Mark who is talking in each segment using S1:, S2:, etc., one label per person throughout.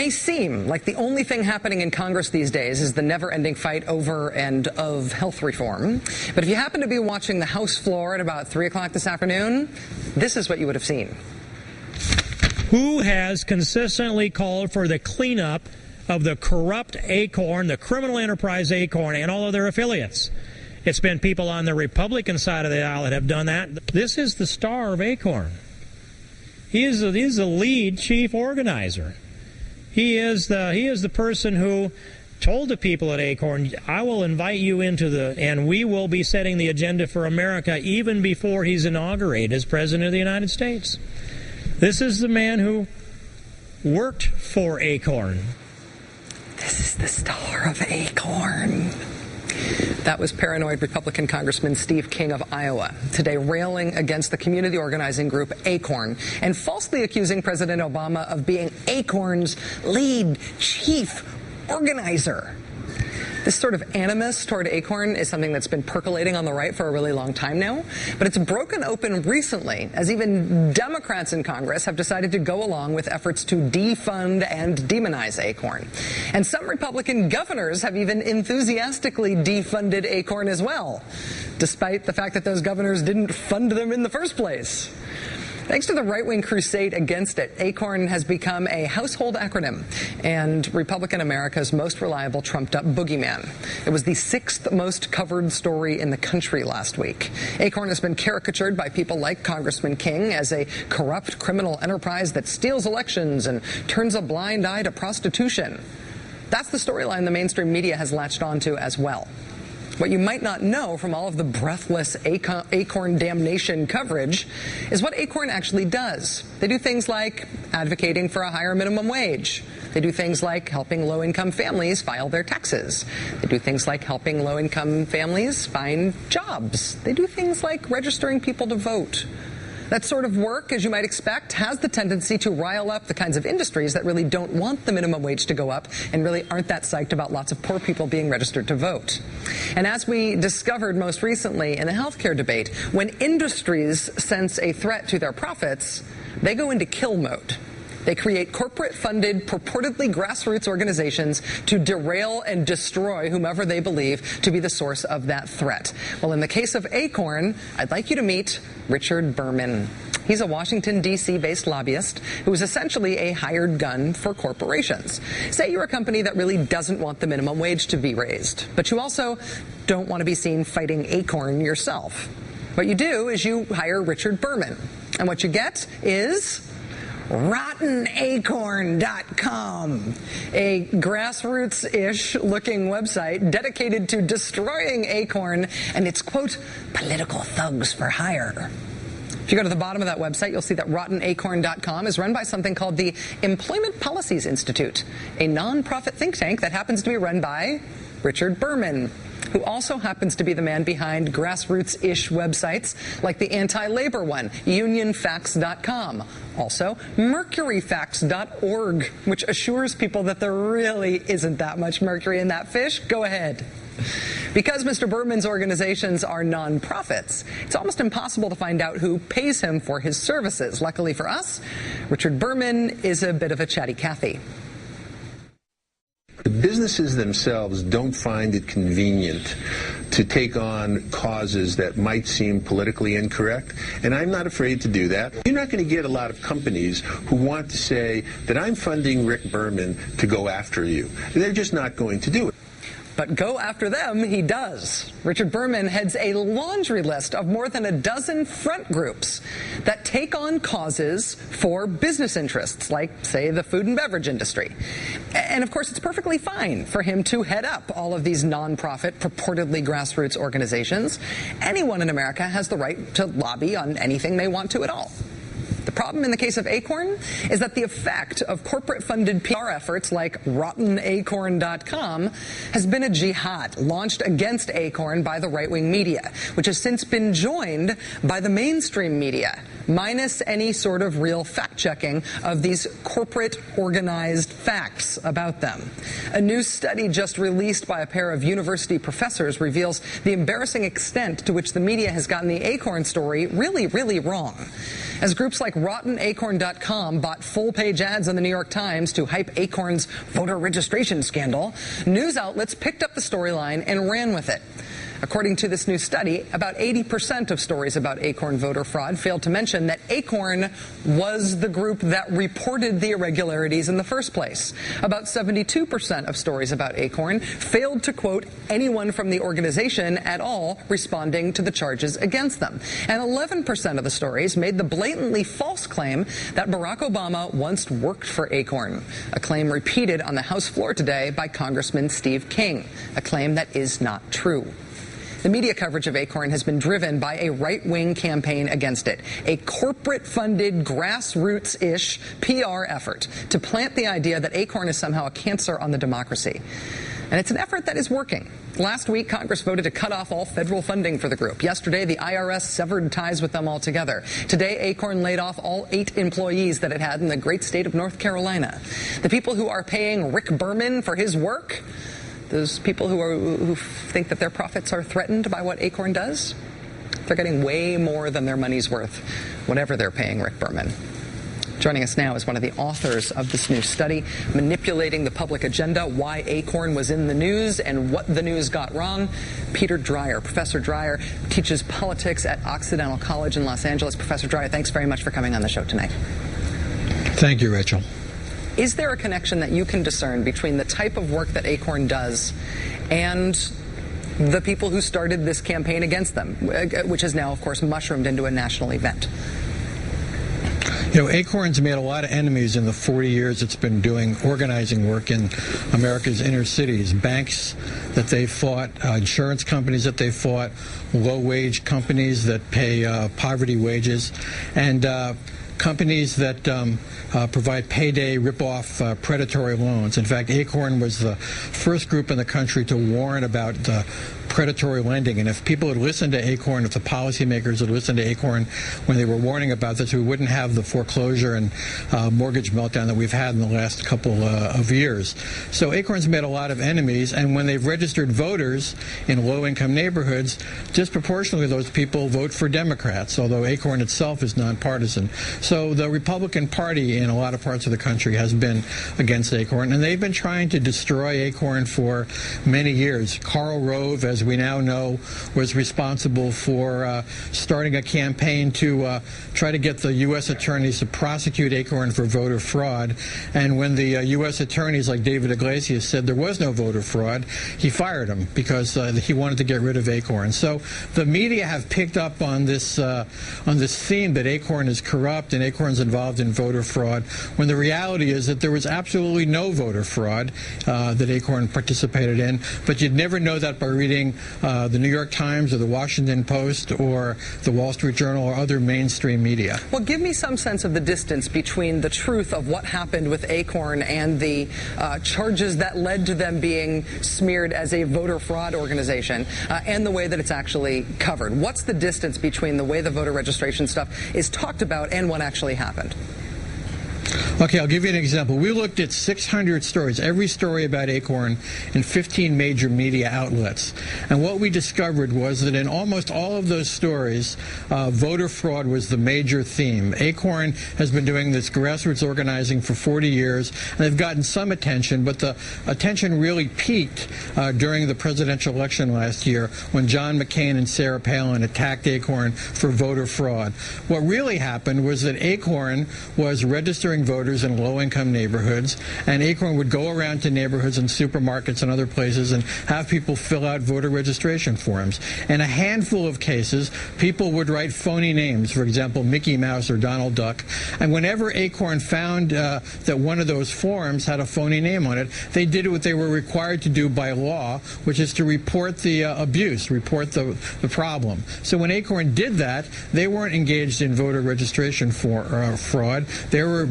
S1: may seem like the only thing happening in Congress these days is the never-ending fight over and of health reform. But if you happen to be watching the House floor at about 3 o'clock this afternoon, this is what you would have seen.
S2: Who has consistently called for the cleanup of the corrupt Acorn, the criminal enterprise Acorn, and all of their affiliates? It's been people on the Republican side of the aisle that have done that. This is the star of Acorn. He is the lead chief organizer. He is the person who told the people at Acorn, I will invite you and we will be setting the agenda for America even before he's inaugurated as President of the United States. This is the man who worked for Acorn.
S1: This is the star of Acorn. That was paranoid Republican Congressman Steve King of Iowa, today railing against the community organizing group Acorn and falsely accusing President Obama of being Acorn's lead chief organizer. This sort of animus toward Acorn is something that's been percolating on the right for a really long time now, but it's broken open recently as even Democrats in Congress have decided to go along with efforts to defund and demonize Acorn. And some Republican governors have even enthusiastically defunded Acorn as well, despite the fact that those governors didn't fund them in the first place. Thanks to the right-wing crusade against it, Acorn has become a household acronym and Republican America's most reliable trumped-up boogeyman. It was the 6th most covered story in the country last week. Acorn has been caricatured by people like Congressman King as a corrupt criminal enterprise that steals elections and turns a blind eye to prostitution. That's the storyline the mainstream media has latched onto as well. What you might not know from all of the breathless Acorn damnation coverage is what Acorn actually does. They do things like advocating for a higher minimum wage. They do things like helping low-income families file their taxes. They do things like helping low-income families find jobs. They do things like registering people to vote. That sort of work, as you might expect, has the tendency to rile up the kinds of industries that really don't want the minimum wage to go up and really aren't that psyched about lots of poor people being registered to vote. And as we discovered most recently in the healthcare debate, when industries sense a threat to their profits, they go into kill mode. They create corporate-funded, purportedly grassroots organizations to derail and destroy whomever they believe to be the source of that threat. Well, in the case of Acorn, I'd like you to meet Richard Berman. He's a Washington, D.C.-based lobbyist who is essentially a hired gun for corporations. Say you're a company that really doesn't want the minimum wage to be raised, but you also don't want to be seen fighting Acorn yourself. What you do is you hire Richard Berman, and what you get is RottenAcorn.com, a grassroots-ish looking website dedicated to destroying Acorn and its, quote, political thugs for hire. If you go to the bottom of that website, you'll see that RottenAcorn.com is run by something called the Employment Policies Institute, a nonprofit think tank that happens to be run by Richard Berman, who also happens to be the man behind grassroots-ish websites like the anti-labor one, UnionFacts.com. Also, MercuryFacts.org, which assures people that there really isn't that much mercury in that fish. Go ahead. Because Mr. Berman's organizations are nonprofits, it's almost impossible to find out who pays him for his services. Luckily for us, Richard Berman is a bit of a chatty Cathy.
S3: The businesses themselves don't find it convenient to take on causes that might seem politically incorrect, and I'm not afraid to do that. You're not going to get a lot of companies who want to say that I'm funding Rick Berman to go after you. They're just not going to do it.
S1: But go after them, he does. Richard Berman heads a laundry list of more than a dozen front groups that take on causes for business interests, like, say, the food and beverage industry. And, of course, it's perfectly fine for him to head up all of these nonprofit, purportedly grassroots organizations. Anyone in America has the right to lobby on anything they want to at all. The problem in the case of Acorn is that the effect of corporate-funded PR efforts like RottenAcorn.com has been a jihad launched against Acorn by the right-wing media, which has since been joined by the mainstream media, minus any sort of real fact-checking of these corporate organized facts about them. A new study just released by a pair of university professors reveals the embarrassing extent to which the media has gotten the Acorn story really, really wrong. As groups like RottenAcorn.com bought full-page ads in the New York Times to hype Acorn's voter registration scandal, news outlets picked up the storyline and ran with it. According to this new study, about 80% of stories about Acorn voter fraud failed to mention that Acorn was the group that reported the irregularities in the first place. About 72% of stories about Acorn failed to quote anyone from the organization at all responding to the charges against them. And 11% of the stories made the blatantly false claim that Barack Obama once worked for Acorn, a claim repeated on the House floor today by Congressman Steve King, a claim that is not true. The media coverage of Acorn has been driven by a right-wing campaign against it, a corporate-funded, grassroots-ish PR effort to plant the idea that Acorn is somehow a cancer on the democracy. And it's an effort that is working. Last week, Congress voted to cut off all federal funding for the group. Yesterday, the IRS severed ties with them altogether. Today, Acorn laid off all 8 employees that it had in the great state of North Carolina. The people who are paying Rick Berman for his work, those people who think that their profits are threatened by what Acorn does, they're getting way more than their money's worth, whatever they're paying Rick Berman. Joining us now is one of the authors of this new study, Manipulating the Public Agenda, Why Acorn Was in the News and What the News Got Wrong, Peter Dreyer. Professor Dreyer teaches politics at Occidental College in Los Angeles. Professor Dreyer, thanks very much for coming on the show tonight.
S4: Thank you, Rachel.
S1: Is there a connection that you can discern between the type of work that Acorn does and the people who started this campaign against them, which has now, of course, mushroomed into a national event?
S4: You know, Acorn's made a lot of enemies in the 40 years it's been doing organizing work in America's inner cities. Banks that they fought, insurance companies that they fought, low-wage companies that pay poverty wages, and companies that provide payday rip-off predatory loans. In fact, Acorn was the first group in the country to warn about the predatory lending. And if people had listened to Acorn, if the policymakers had listened to Acorn when they were warning about this, we wouldn't have the foreclosure and mortgage meltdown that we've had in the last couple of years. So Acorn's made a lot of enemies, and when they've registered voters in low-income neighborhoods, disproportionately those people vote for Democrats, although Acorn itself is nonpartisan. So the Republican Party in a lot of parts of the country has been against Acorn, and they've been trying to destroy Acorn for many years. Karl Rove, as we now know, was responsible for starting a campaign to try to get the U.S. attorneys to prosecute Acorn for voter fraud. And when the U.S. attorneys like David Iglesias said there was no voter fraud, he fired him because he wanted to get rid of Acorn. So the media have picked up on this theme that Acorn is corrupt and Acorn's involved in voter fraud, when the reality is that there was absolutely no voter fraud that Acorn participated in. But you'd never know that by reading the New York Times or the Washington Post or the Wall Street Journal or other mainstream media.
S1: Well, give me some sense of the distance between the truth of what happened with Acorn and the charges that led to them being smeared as a voter fraud organization and the way that it's actually covered. What's the distance between the way the voter registration stuff is talked about and what actually happened?
S4: Okay, I'll give you an example. We looked at 600 stories, every story about Acorn, in 15 major media outlets. And what we discovered was that in almost all of those stories, voter fraud was the major theme. Acorn has been doing this grassroots organizing for 40 years, and they've gotten some attention, but the attention really peaked during the presidential election last year when John McCain and Sarah Palin attacked Acorn for voter fraud. What really happened was that Acorn was registering voters in low-income neighborhoods, and Acorn would go around to neighborhoods and supermarkets and other places and have people fill out voter registration forms. In a handful of cases, people would write phony names, for example, Mickey Mouse or Donald Duck, and whenever Acorn found that one of those forms had a phony name on it, they did what they were required to do by law, which is to report the abuse, report the problem. So when Acorn did that, they weren't engaged in voter registration fraud. They were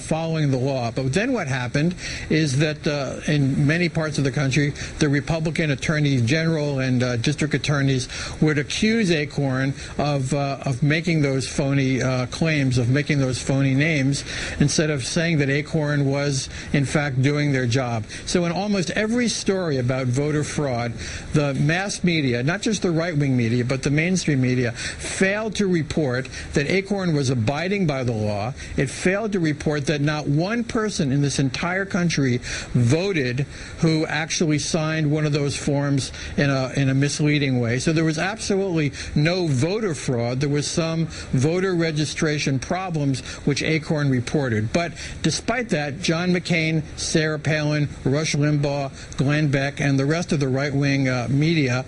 S4: following the law. But then what happened is that in many parts of the country, the Republican attorneys general and district attorneys would accuse Acorn of making those phony claims, of making those phony names, instead of saying that Acorn was, in fact, doing their job. So in almost every story about voter fraud, the mass media, not just the right-wing media, but the mainstream media, failed to report that Acorn was abiding by the law. It failed to report that not one person in this entire country voted who actually signed one of those forms in a misleading way. So there was absolutely no voter fraud. There was some voter registration problems which Acorn reported. But despite that, John McCain, Sarah Palin, Rush Limbaugh, Glenn Beck, and the rest of the right-wing media